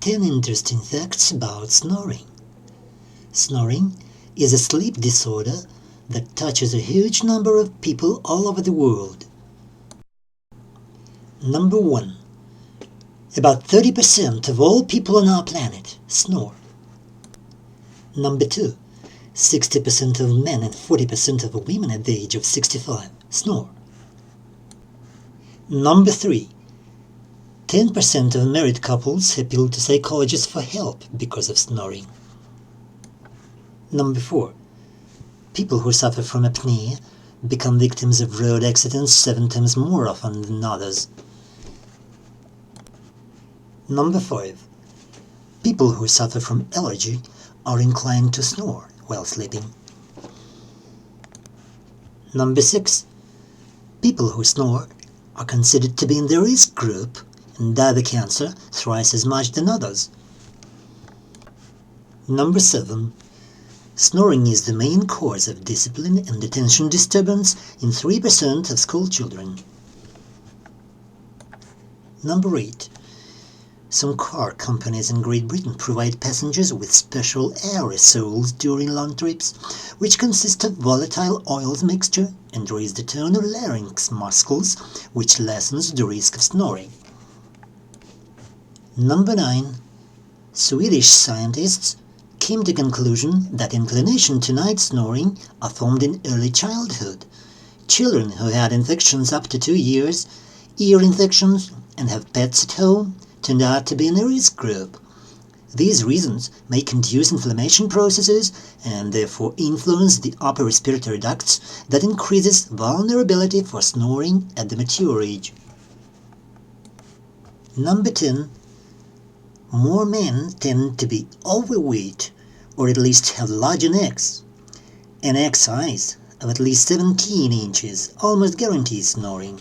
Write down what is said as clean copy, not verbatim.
10 interesting facts about snoring. Snoring is a sleep disorder that touches a huge number of people all over the world. Number 1. About 30% of all people on our planet snore. Number 2. 60% of men and 40% of women at the age of 65 snore. Number 3. 10% of married couples appeal to psychologists for help because of snoring. Number 4. People who suffer from apnea become victims of road accidents 7 times more often than others. Number 5. People who suffer from allergy are inclined to snore while sleeping. Number 6. People who snore are considered to be in the risk group and die of cancer thrice as much than others. Number 7. Snoring is the main cause of discipline and attention disturbance in 3% of school children. Number 8. Some car companies in Great Britain provide passengers with special aerosols during long trips, which consist of volatile oils mixture and raise the tone of larynx muscles, which lessens the risk of snoring. Number 9. Swedish scientists came to the conclusion that inclination to night snoring are formed in early childhood. Children who had infections up to 2 years, ear infections, and have pets at home turned out to be in a risk group. These reasons may induce inflammation processes and therefore influence the upper respiratory ducts that increases vulnerability for snoring at the mature age. Number 10. More men tend to be overweight or at least have larger necks. An neck size of at least 17 inches almost guarantees snoring.